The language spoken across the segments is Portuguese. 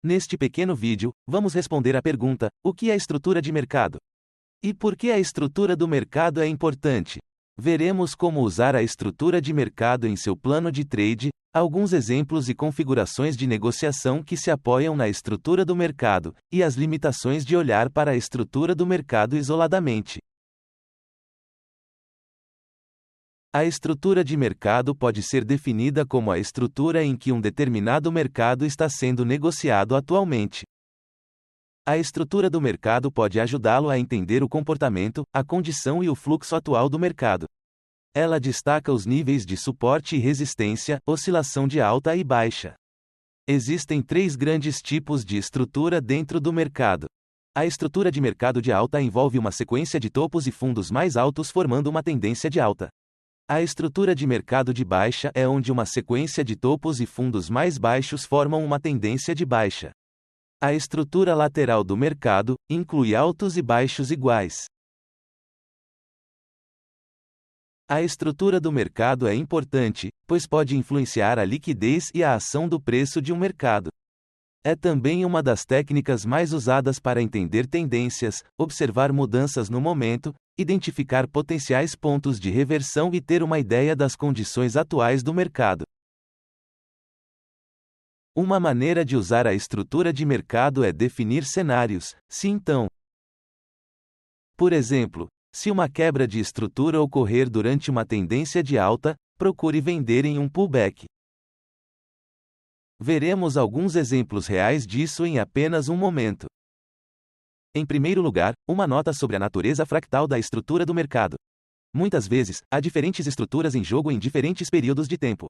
Neste pequeno vídeo, vamos responder à pergunta: o que é estrutura de mercado? E por que a estrutura do mercado é importante? Veremos como usar a estrutura de mercado em seu plano de trade, alguns exemplos e configurações de negociação que se apoiam na estrutura do mercado, e as limitações de olhar para a estrutura do mercado isoladamente. A estrutura de mercado pode ser definida como a estrutura em que um determinado mercado está sendo negociado atualmente. A estrutura do mercado pode ajudá-lo a entender o comportamento, a condição e o fluxo atual do mercado. Ela destaca os níveis de suporte e resistência, oscilação de alta e baixa. Existem 3 grandes tipos de estrutura dentro do mercado. A estrutura de mercado de alta envolve uma sequência de topos e fundos mais altos formando uma tendência de alta. A estrutura de mercado de baixa é onde uma sequência de topos e fundos mais baixos formam uma tendência de baixa. A estrutura lateral do mercado inclui altos e baixos iguais. A estrutura do mercado é importante, pois pode influenciar a liquidez e a ação do preço de um mercado. É também uma das técnicas mais usadas para entender tendências, observar mudanças no momento, identificar potenciais pontos de reversão e ter uma ideia das condições atuais do mercado. Uma maneira de usar a estrutura de mercado é definir cenários, se então. Por exemplo, se uma quebra de estrutura ocorrer durante uma tendência de alta, procure vender em um pullback. Veremos alguns exemplos reais disso em apenas um momento. Em primeiro lugar, uma nota sobre a natureza fractal da estrutura do mercado. Muitas vezes, há diferentes estruturas em jogo em diferentes períodos de tempo.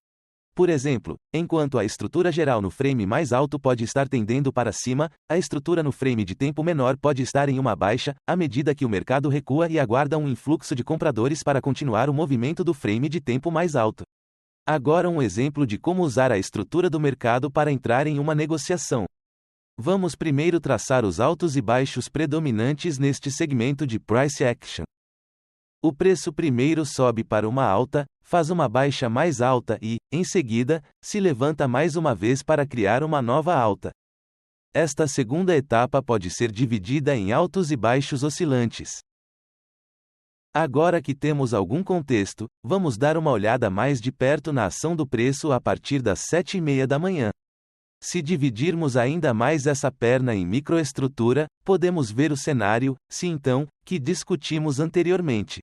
Por exemplo, enquanto a estrutura geral no frame mais alto pode estar tendendo para cima, a estrutura no frame de tempo menor pode estar em uma baixa, à medida que o mercado recua e aguarda um influxo de compradores para continuar o movimento do frame de tempo mais alto. Agora um exemplo de como usar a estrutura do mercado para entrar em uma negociação. Vamos primeiro traçar os altos e baixos predominantes neste segmento de Price Action. O preço primeiro sobe para uma alta, faz uma baixa mais alta e, em seguida, se levanta mais uma vez para criar uma nova alta. Esta segunda etapa pode ser dividida em altos e baixos oscilantes. Agora que temos algum contexto, vamos dar uma olhada mais de perto na ação do preço a partir das 7h30 da manhã. Se dividirmos ainda mais essa perna em microestrutura, podemos ver o cenário, se então, que discutimos anteriormente.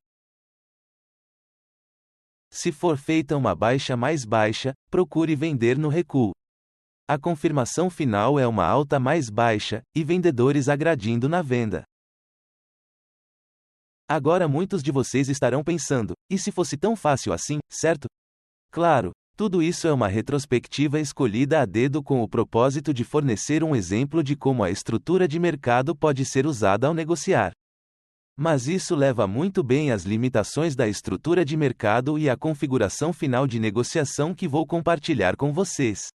Se for feita uma baixa mais baixa, procure vender no recuo. A confirmação final é uma alta mais baixa, e vendedores agradindo na venda. Agora muitos de vocês estarão pensando, e se fosse tão fácil assim, certo? Claro, tudo isso é uma retrospectiva escolhida a dedo com o propósito de fornecer um exemplo de como a estrutura de mercado pode ser usada ao negociar. Mas isso leva muito bem às limitações da estrutura de mercado e à configuração final de negociação que vou compartilhar com vocês.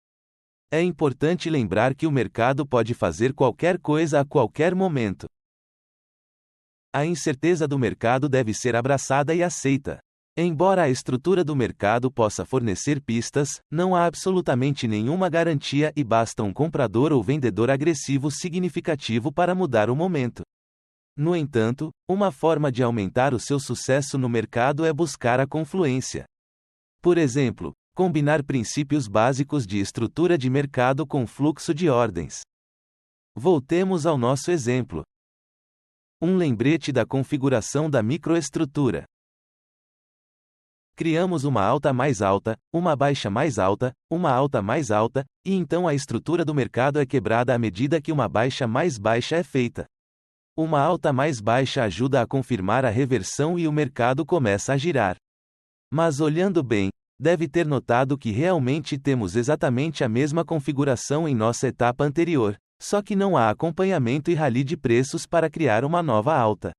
É importante lembrar que o mercado pode fazer qualquer coisa a qualquer momento. A incerteza do mercado deve ser abraçada e aceita. Embora a estrutura do mercado possa fornecer pistas, não há absolutamente nenhuma garantia e basta um comprador ou vendedor agressivo significativo para mudar o momento. No entanto, uma forma de aumentar o seu sucesso no mercado é buscar a confluência. Por exemplo, combinar princípios básicos de estrutura de mercado com fluxo de ordens. Voltemos ao nosso exemplo. Um lembrete da configuração da microestrutura. Criamos uma alta mais alta, uma baixa mais alta, uma alta mais alta, e então a estrutura do mercado é quebrada à medida que uma baixa mais baixa é feita. Uma alta mais baixa ajuda a confirmar a reversão e o mercado começa a girar. Mas olhando bem, deve ter notado que realmente temos exatamente a mesma configuração em nossa etapa anterior, só que não há acompanhamento e rally de preços para criar uma nova alta.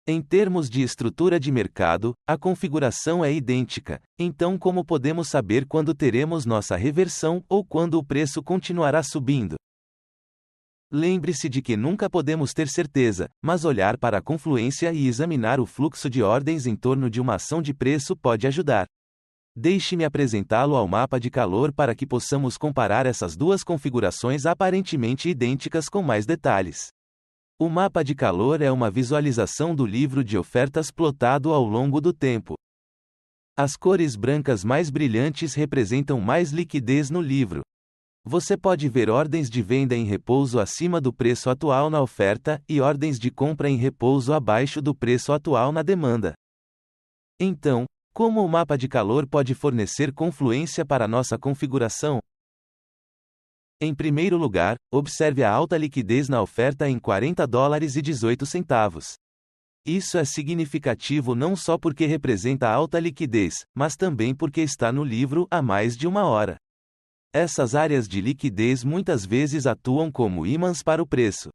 Em termos de estrutura de mercado, a configuração é idêntica, então como podemos saber quando teremos nossa reversão ou quando o preço continuará subindo? Lembre-se de que nunca podemos ter certeza, mas olhar para a confluência e examinar o fluxo de ordens em torno de uma ação de preço pode ajudar. Deixe-me apresentá-lo ao mapa de calor para que possamos comparar essas duas configurações aparentemente idênticas com mais detalhes. O mapa de calor é uma visualização do livro de ofertas plotado ao longo do tempo. As cores brancas mais brilhantes representam mais liquidez no livro. Você pode ver ordens de venda em repouso acima do preço atual na oferta e ordens de compra em repouso abaixo do preço atual na demanda. Então, como o mapa de calor pode fornecer confluência para nossa configuração? Em primeiro lugar, observe a alta liquidez na oferta em $40,18. Isso é significativo não só porque representa alta liquidez, mas também porque está no livro há mais de uma hora. Essas áreas de liquidez muitas vezes atuam como ímãs para o preço.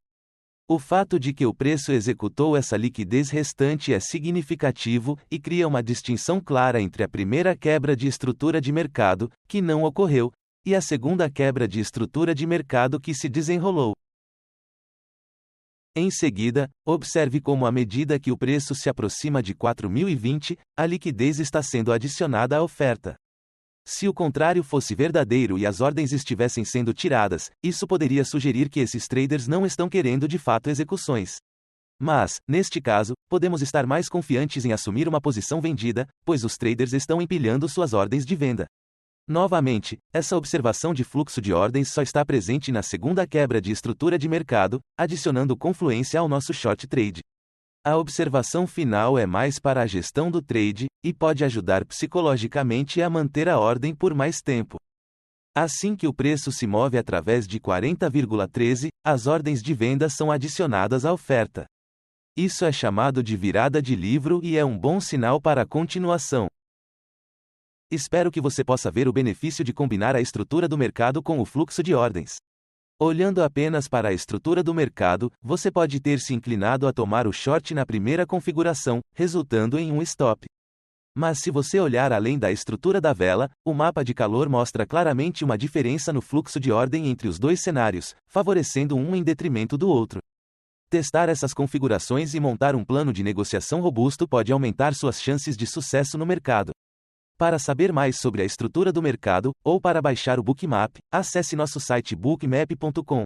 O fato de que o preço executou essa liquidez restante é significativo e cria uma distinção clara entre a primeira quebra de estrutura de mercado, que não ocorreu, e a segunda quebra de estrutura de mercado que se desenrolou. Em seguida, observe como à medida que o preço se aproxima de 4.020, a liquidez está sendo adicionada à oferta. Se o contrário fosse verdadeiro e as ordens estivessem sendo tiradas, isso poderia sugerir que esses traders não estão querendo de fato execuções. Mas, neste caso, podemos estar mais confiantes em assumir uma posição vendida, pois os traders estão empilhando suas ordens de venda. Novamente, essa observação de fluxo de ordens só está presente na segunda quebra de estrutura de mercado, adicionando confluência ao nosso short trade. A observação final é mais para a gestão do trade, e pode ajudar psicologicamente a manter a ordem por mais tempo. Assim que o preço se move através de 40,13, as ordens de venda são adicionadas à oferta. Isso é chamado de virada de livro e é um bom sinal para a continuação. Espero que você possa ver o benefício de combinar a estrutura do mercado com o fluxo de ordens. Olhando apenas para a estrutura do mercado, você pode ter se inclinado a tomar o short na primeira configuração, resultando em um stop. Mas se você olhar além da estrutura da vela, o mapa de calor mostra claramente uma diferença no fluxo de ordem entre os dois cenários, favorecendo um em detrimento do outro. Testar essas configurações e montar um plano de negociação robusto pode aumentar suas chances de sucesso no mercado. Para saber mais sobre a estrutura do mercado, ou para baixar o Bookmap, acesse nosso site bookmap.com.